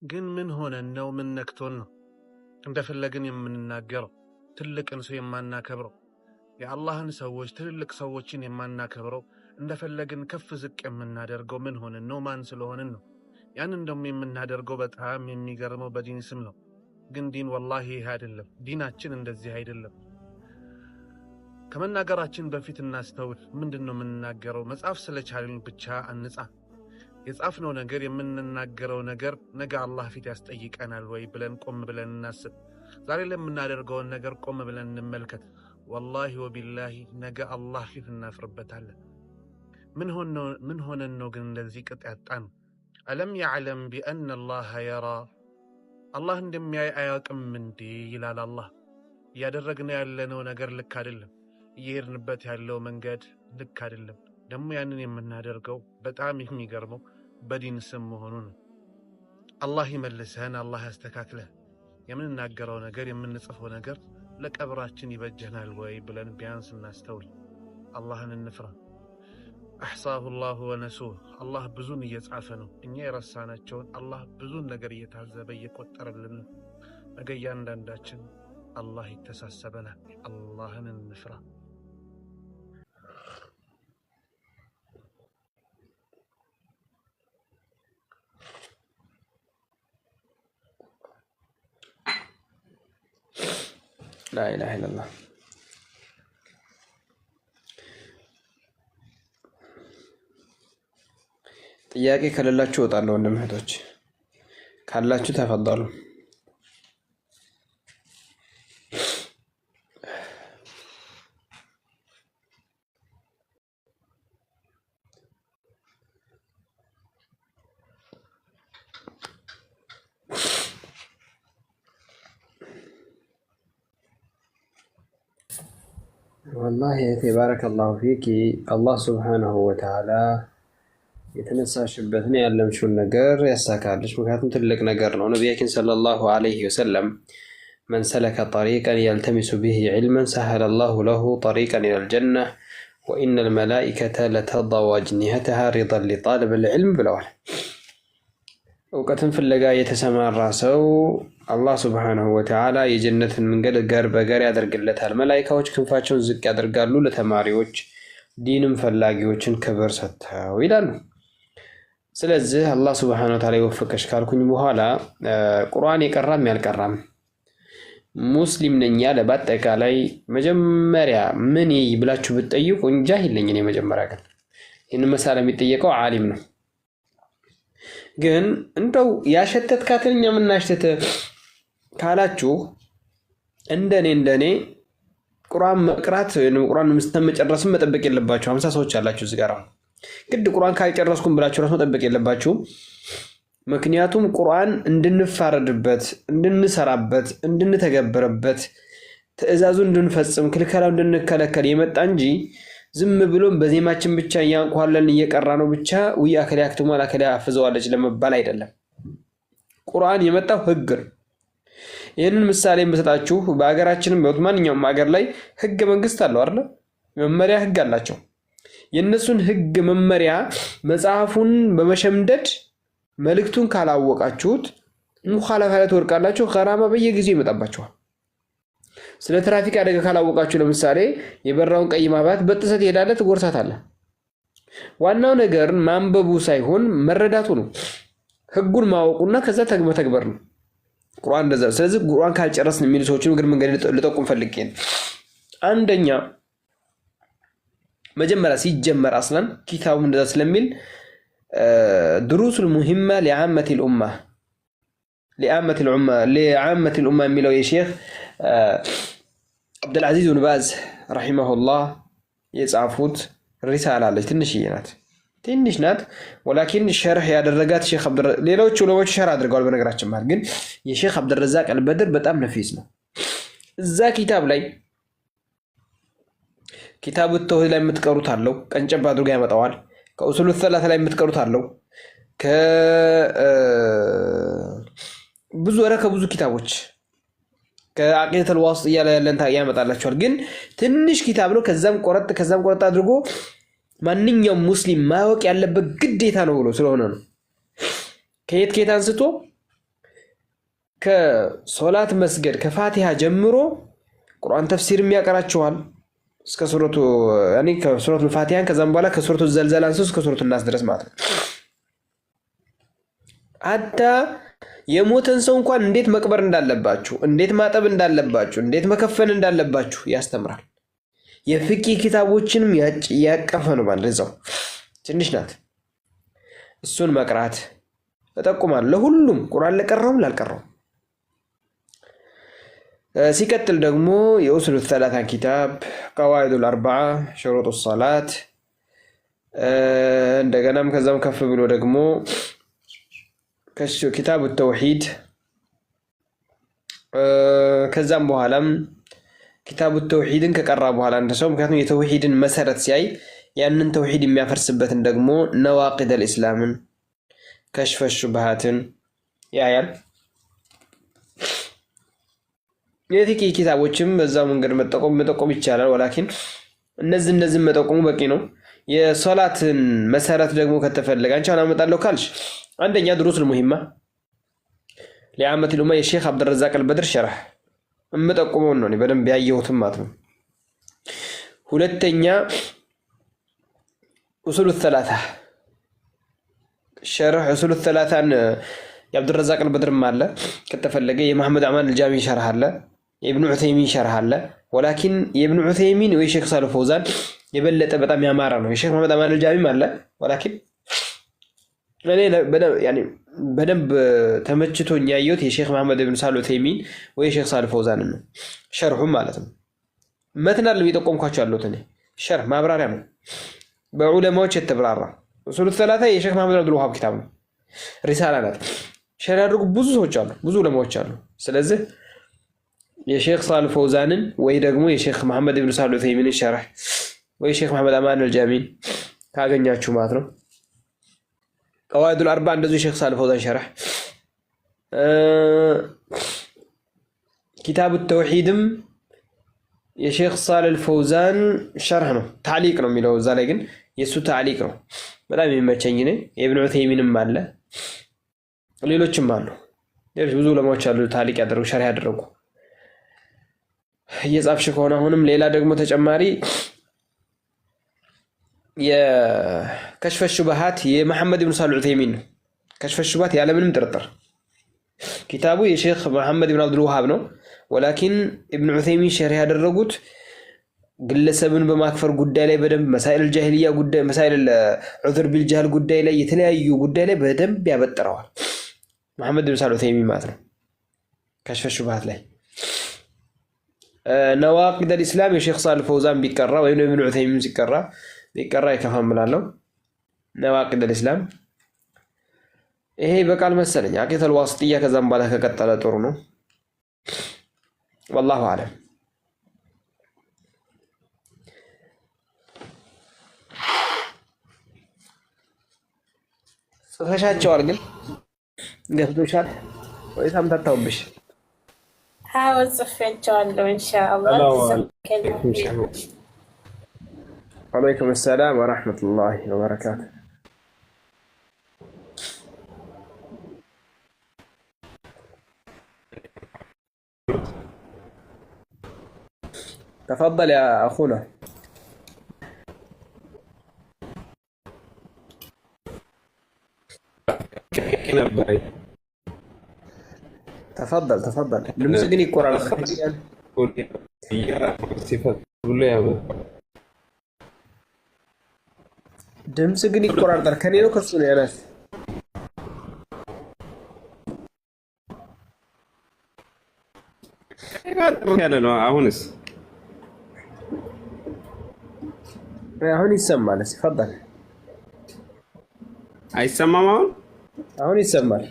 ግን ምን ሆነን ነው? ምን ነክቶን ነው እንደፈለግን የምንናገረው? ትልቅን ሰው የማናከብረው፣ የአላህን ሰዎች ትልልቅ ሰዎችን የማናከብረው፣ እንደፈለግን ከፍ ዝቅ የምናደርገው ምን ሆነን ነው? ማን ስለሆንን ነው? ያንን ደግሞ የምናደርገው በጣም የሚገርመው በዲን ስም ነው። ግን ዲን ወላሂ ይህ አይደለም። ዲናችን እንደዚህ አይደለም። ከመናገራችን በፊት እናስተውል። ምንድነው የምንናገረው? መጻፍ ስለቻልን ብቻ አንጻፍ። የጻፍነው ነገር የምንናገረው ነገር ነገ አላህ ፊት ያስጠይቀናል ወይ ብለን ቆም ብለን እናስብ። ዛሬ ለምናደርገውን ነገር ቆም ብለን እንመልከት። ወላሂ ወቢላሂ ነገ አላህ ፊት እናፍርበታለን። ምን ሆነን ነው ግን እንደዚህ ቅጥ ያጣን? አለም ያዕለም ቢአነ አላህ የራ፣ አላህ እንደሚያይ አያውቅም እንዴ ይላል አላህ። እያደረግነው ያለነው ነገር ልክ አይደለም። እየሄድንበት ያለው መንገድ ልክ አይደለም። ደግሞ ያንን የምናደርገው በጣም የሚገርመው በዲን ስም መሆኑን። አላህ ይመልሰን፣ አላህ ያስተካክለን። የምንናገረው ነገር የምንጽፈው ነገር ለቀብራችን ይበጀናል ወይ ብለን ቢያንስ እናስተውል። አላህን እንፍራ። አሕሳሁ ላሁ ወነሱህ። አላህ ብዙን እየጻፈ ነው። እኛ የረሳናቸውን አላህ ብዙን ነገር እየታዘበ እየቆጠረልን ነው። ነገ እያንዳንዳችን አላህ ይተሳሰበናል። አላህን እንፍራ። لا إله إلا الله ጥያቄ ከሌላችሁ እወጣለሁ። ወንድም እህቶች ካላችሁ ተፈضሉ። والله تبارك الله فيك. الله سبحانه وتعالى የተነሳሽበትን ያለምሽውን ነገር ያሳካልሽ። ምክንያቱም ትልቅ ነገር ነው። ነቢያችን ሰለላሁ ዐለይሂ ወሰለም من سلك طريقا يلتمس به علما سهل الله له طريقا إلى الجنة وإن الملائكة لتضع أجنحتها رضا لطالب العلم ብለዋል። እውቀትን ፍለጋ የተሰማራ ሰው አላህ ሱብሓነሁ ወተዓላ የጀነትን መንገድ ጋር በጋር ያደርግለታል። መላኢካዎች ክንፋቸውን ዝቅ ያደርጋሉ ለተማሪዎች ዲንም ፈላጊዎችን ክብር ሰጥተው ይላሉ። ስለዚህ አላህ ሱብሓነሁ ወተዓላ ይወፍቀሽ ካልኩኝ በኋላ ቁርአን የቀራም ያልቀራም ሙስሊም ነኝ ያለ በአጠቃላይ መጀመሪያ ምን ይብላችሁ ብትጠይቁኝ ጃሂል ነኝ እኔ። መጀመሪያ ግን ይህን መሳለ የሚጠየቀው ዓሊም ነው። ግን እንደው ያሸተትካትኛ ምን አሽተተ ካላችሁ እንደኔ ቁርአን መቅራት ወይም ቁርአን መጨረስም መጠበቅ የለባችሁ። 50 ሰዎች አላችሁ እዚህ ጋር ግድ ቁርአን ካልጨረስኩም ብላችሁ ራስ መጠበቅ የለባችሁ። ምክንያቱም ቁርአን እንድንፋረድበት፣ እንድንሰራበት፣ እንድንተገብረበት፣ ትዕዛዙን እንድንፈጽም፣ ክልከላው እንድንከለከል የመጣ እንጂ ዝም ብሎም በዜማችን ብቻ ያንኳለን እየቀራ ነው ብቻ ወይ አከለ ያክተማል አከለ አፍዘዋለች ለመባል አይደለም። ቁርአን የመጣው ህግ ነው። ይሄንን ምሳሌ መስጣችሁ በአገራችንም በማንኛውም ሀገር ላይ ህግ መንግስት አለው አይደል? መመሪያ ህግ አላቸው። የነሱን ህግ መመሪያ መጽሐፉን በመሸምደድ መልእክቱን ካላወቃችሁት ሙኻለፋ ላይ ተወርቃላችሁ። ገራማ በየጊዜው ይመጣባችኋል። ስለ ትራፊክ አደጋ ካላወቃችሁ ለምሳሌ የበራውን ቀይ ማብራት በጥሰት ይሄዳል ትጎርሳታለ። ዋናው ነገር ማንበቡ ሳይሆን መረዳቱ ነው። ህጉን ማወቁና ከዛ ተግባር ነው። ቁርአን እንደዛ። ስለዚህ ቁርአን ካልጨረስን የሚሉ ሰዎችን ግን መንገድ ልጠቁም ፈልጌ ነው። አንደኛ መጀመሪያ ሲጀመር አስላን ኪታቡ እንደዛ ስለሚል دروس المهمة لعامة الأمة የሚለው የሼክ አብዱልዓዚዝ ብን ባዝ ረሂመሁላህ የጻፉት ሪሳላ አለች። ትንሽ ናት ወላኪን ሸርህ ያደረጋት ሼክ ሌሎች ዑለሞች ሸርህ አድርገዋል። በነገራችን ማለት ግን የሼክ አብዱልረዛቅ አልበድር በጣም ነፊስ ነው። እዛ ኪታብ ላይ ኪታቡ ተውሂድ ላይ የምትቀሩት አለው ቀንጨብ አድርጎ ያመጣዋል። ከኡሱሉ ሰላሳ ላይ የምትቀሩት አለው ከብዙ ኪታቦች ከአቂደቱል ዋሲጥያ ያለን ያመጣላችኋል። ግን ትንሽ ኪታብ ነው። ከዛም ቆረጥ አድርጎ ማንኛውም ሙስሊም ማወቅ ያለበት ግዴታ ነው ብሎ ስለሆነ ነው። ከየት አንስቶ ከሶላት መስገድ ከፋቲሃ ጀምሮ ቁርአን ተፍሲር የሚያቀራችኋል እስከ ሱረቱ ያኒ ከሱረቱ ፋቲሃን ከዛም በኋላ ከሱረቱ ዘልዘል አንስቶ እስከ ሱረቱ ናስ ድረስ ማለት ነው። አዳ የሞተን ሰው እንኳን እንዴት መቅበር እንዳለባችሁ፣ እንዴት ማጠብ እንዳለባችሁ፣ እንዴት መከፈን እንዳለባችሁ ያስተምራል። የፍቂ ኪታቦችንም ያቀፈ ነው ማለት ነው። ትንሽ ናት። እሱን መቅራት እጠቁማለሁ ለሁሉም ቁርአን ለቀረውም ላልቀረውም። ሲቀጥል ደግሞ የኡሱሉ ሰላሳን ኪታብ ቀዋኢዱል አርበዓ ሹሩጡ ሰላት እንደገናም ከዛም ከፍ ብሎ ደግሞ ኪታቡ ተውሂድ ከዛም በኋላም ኪታቡ ተውሂድን ከቀራ በኋላ እንደ ሰው ምክንያቱም የተውሂድን መሰረት ሲያይ ያንን ተውሂድ የሚያፈርስበትን ደግሞ ነዋቂደል ኢስላምን ከሽፈ ሹብሃትን ያያል። የፊቂ ኪታቦችም በዛው መንገድ መጠቆም ይቻላል። ወላኪን እነዚህ መጠቆሙ በቂ ነው። የሶላትን መሰረት ደግሞ ከተፈለገ አንቺ አመጣለሁ ካልሽ አንደኛ ድሩሱል ሙሂማ ለዓመት ሉማ የሼክ አብዱረዛቅ አልበድር ሸርህ እምጠቁመው ነው በደንብ ያየሁትም ማለት ነው። ሁለተኛ ኡሱሉ ሰላሳ ሸርህ ኡሱሉ ሰላሳን የአብዱረዛቅ አልበድርም አለ። ከተፈለገ የመሐመድ አማን አልጃሚ ሸርህ አለ። የኢብኑ ዑሰይሚን ሸርህ አለ። ወላኪን የኢብኑ ዑሰይሚን ወይ ሼክ ሳሊህ ፈውዛን የበለጠ በጣም ያማረ ነው። የሼክ መሐመድ አማን አልጃሚም አለ። ወላኪን በደንብ ተመችቶኝ ያየሁት የሼክ መሐመድ ኢብኑ ሳሊህ ዑሰይሚን ወይ ሼክ ሳሊህ ፈውዛን ነው። ሸርሁም ማለት ነው መትናል ቢጠቆምኳቸው ያለሁት እኔ ሸርህ ማብራሪያ ነው በዑለማዎች የተብራራ። ኡሱሉ ሰላሳ የሼክ መሐመድ አብዱል ወሃብ ኪታብ ነው። ሪሳላ ናት። ሸርህ ያደረጉ ብዙ ሰዎች አሉ፣ ብዙ ዑለማዎች አሉ። ስለዚህ የሼክ ሳሊህ ፈውዛንን ወይ ደግሞ የሼክ መሐመድ ኢብኑ ሳሊህ ዑሰይሚንን ሸርህ ወይ ሼክ መሐመድ አማን አልጃሚን ካገኛችሁ ማለት ነው። ቀዋኢዱል አርባ እንደዚሁ የሼክ ሳሊህ ፈውዛን ሸርህ። ኪታቡ ተውሂድም የሼክ ሳሊህ ፈውዛን ሸርህ ነው። ታዕሊቅ ነው የሚለው እዛ ላይ ግን የሱ ታዕሊቅ ነው በጣም የሚመቸኝ እኔ። የኢብኑ ዑሰይሚንም አለ ሌሎችም አሉ። ሌሎች ብዙ ዑለማዎች አሉ ታዕሊቅ ያደረጉ ሸርህ ያደረጉ። እየጻፍሽ ከሆነ አሁንም ሌላ ደግሞ ተጨማሪ የከሽፈ ሹብሃት የመሐመድ ኢብኑ ሳሊህ ዑሰይሚን ነው። ከሽፈ ሹብሃት ያለምንም ጥርጥር ኪታቡ የሼክ መሐመድ ኢብኑ አብዱል ወሃብ ነው። ወላኪን ኢብኑ ዑሰይሚን ሸርህ ያደረጉት ግለሰብን በማክፈር ጉዳይ ላይ በደንብ መሳኢል ጃሂልያ ጉዳይ መሳኢል ዑዝር ቢልጃህል ጉዳይ ላይ የተለያዩ ጉዳይ ላይ በደንብ ያበጥረዋል መሐመድ ኢብኑ ሳሊህ ዑሰይሚን ማለት ነው። ከሽፈ ሹብሃት ላይ ነዋቂደል ኢስላም የሼክ ሳሊህ ፈውዛን ቢቀራ ወይም ኢብኑ ዑሰይሚን ቢቀራ ይከፋም እላለሁ። ነዋቂደል ኢስላም ይሄ በቃል መሰለኝ አቂደቱል ዋሲጥያ ከዛም በኋላ ከቀጠለ ጥሩ ነው። ወላሁ አለም። ጽፈሻቸዋል ግን ገብቶሻል ወይስ አምታታውብሽ? አዎ ጽፌያቸዋለሁ ኢንሻአላህ። ወአለይኩም ሰላም ወራህመቱላሂ ወበረካቱ። تفضل يا أخونا. تفضل نمسكني الكرة الخفيفة دمسكني الكرة الدركانية وكسوني يا ناس. አሁን ይሰማል። ተፈضل። አይሰማም? አሁን ይሰማል።